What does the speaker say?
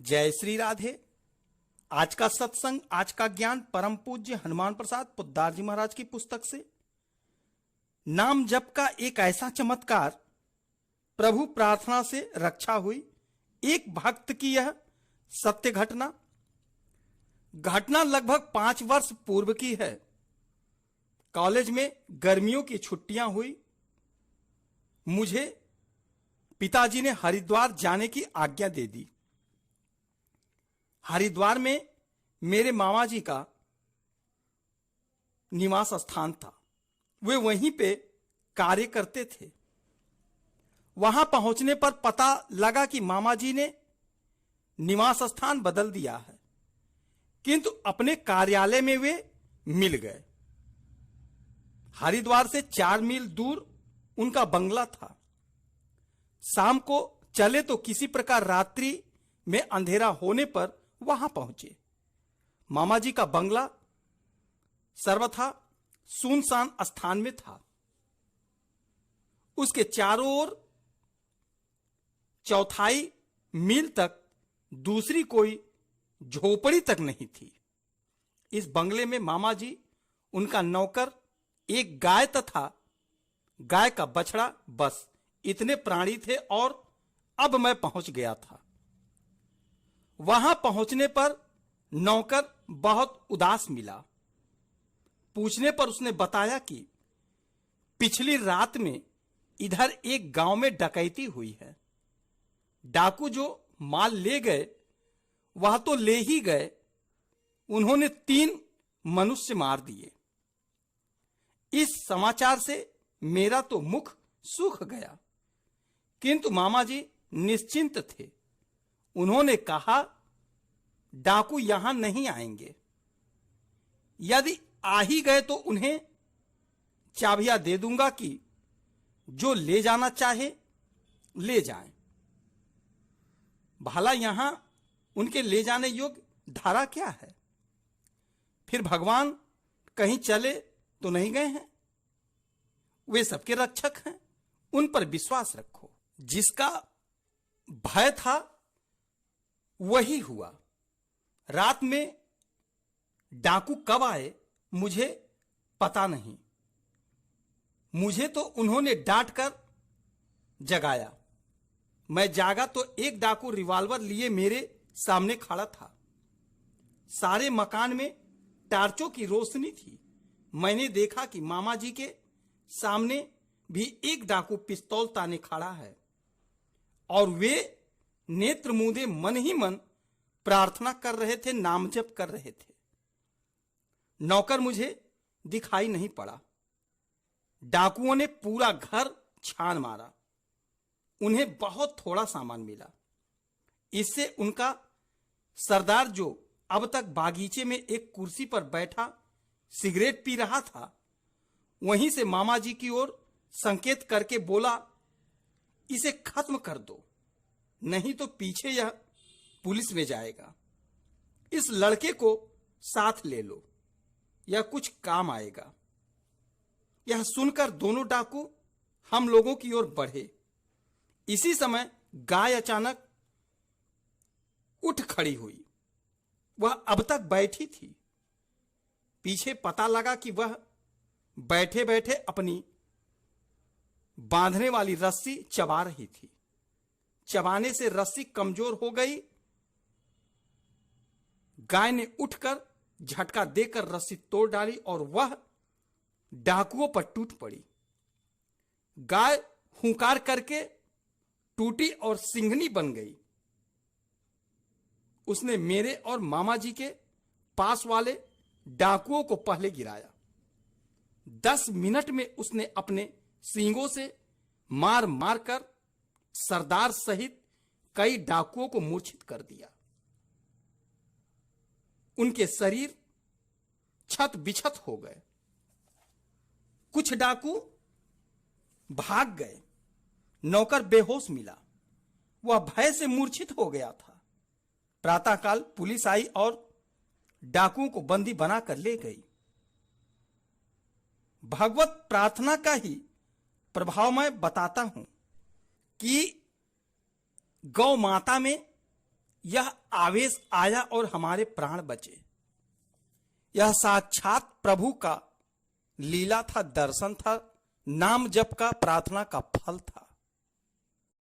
जय श्री राधे। आज का सत्संग, आज का ज्ञान परम पूज्य हनुमान प्रसाद पोद्दार जी महाराज की पुस्तक से। नाम जप का एक ऐसा चमत्कार, प्रभु प्रार्थना से रक्षा हुई। एक भक्त की यह सत्य घटना लगभग 5 वर्ष पूर्व की है। कॉलेज में गर्मियों की छुट्टियां हुई। मुझे पिताजी ने हरिद्वार जाने की आज्ञा दे दी। हरिद्वार में मेरे मामा जी का निवास स्थान था। वे वहीं पे कार्य करते थे। वहां पहुंचने पर पता लगा कि मामा जी ने निवास स्थान बदल दिया है, किंतु अपने कार्यालय में वे मिल गए। हरिद्वार से 4 मील दूर उनका बंगला था। शाम को चले तो किसी प्रकार रात्रि में अंधेरा होने पर वहां पहुंचे। मामा जी का बंगला सर्वथा सुनसान स्थान में था। उसके चारों ओर चौथाई मील तक दूसरी कोई झोपड़ी तक नहीं थी। इस बंगले में मामा जी, उनका नौकर, एक गाय तथा गाय का बछड़ा, बस इतने प्राणी थे। और अब मैं पहुंच गया था। वहां पहुंचने पर नौकर बहुत उदास मिला। पूछने पर उसने बताया कि पिछली रात में इधर एक गांव में डकैती हुई है। डाकू जो माल ले गए वह तो ले ही गए, उन्होंने 3 मनुष्य मार दिए। इस समाचार से मेरा तो मुख सूख गया, किंतु मामा जी निश्चिंत थे। उन्होंने कहा, डाकू यहां नहीं आएंगे। यदि आ ही गए तो उन्हें चाबियां दे दूंगा कि जो ले जाना चाहे ले जाएं। भला यहां उनके ले जाने योग्य धारा क्या है? फिर भगवान कहीं चले तो नहीं गए हैं? वे सबके रक्षक हैं, उन पर विश्वास रखो। जिसका भय था वही हुआ। रात में डाकू कब आए मुझे पता नहीं। मुझे तो उन्होंने डांट कर जगाया। मैं जागा तो एक डाकू रिवॉल्वर लिए मेरे सामने खड़ा था। सारे मकान में टार्चों की रोशनी थी। मैंने देखा कि मामा जी के सामने भी एक डाकू पिस्तौल ताने खड़ा है और वे नेत्र मूंदे मन ही मन प्रार्थना कर रहे थे, नाम जप कर रहे थे। नौकर मुझे दिखाई नहीं पड़ा। डाकुओं ने पूरा घर छान मारा। उन्हें बहुत थोड़ा सामान मिला। इससे उनका सरदार, जो अब तक बागीचे में एक कुर्सी पर बैठा सिगरेट पी रहा था, वहीं से मामा जी की ओर संकेत करके बोला, इसे खत्म कर दो, नहीं तो पीछे यह पुलिस में जाएगा। इस लड़के को साथ ले लो, यह कुछ काम आएगा। यह सुनकर दोनों डाकू हम लोगों की ओर बढ़े। इसी समय गाय अचानक उठ खड़ी हुई। वह अब तक बैठी थी। पीछे पता लगा कि वह बैठे बैठे अपनी बांधने वाली रस्सी चबा रही थी। चबाने से रस्सी कमजोर हो गई। गाय ने उठकर झटका देकर रस्सी तोड़ डाली और वह डाकुओं पर टूट पड़ी। गाय हुंकार करके टूटी और सिंघनी बन गई। उसने मेरे और मामा जी के पास वाले डाकुओं को पहले गिराया। 10 मिनट में उसने अपने सींगों से मार मार कर सरदार सहित कई डाकुओं को मूर्छित कर दिया। उनके शरीर छत बिछत हो गए। कुछ डाकू भाग गए। नौकर बेहोश मिला। वह भय से मूर्छित हो गया था। प्रातःकाल पुलिस आई और डाकुओं को बंदी बनाकर ले गई। भगवत प्रार्थना का ही प्रभाव मैं बताता हूं कि गौ माता में यह आवेश आया और हमारे प्राण बचे। यह साक्षात प्रभु का लीला था, दर्शन था, नाम जप का, प्रार्थना का फल था।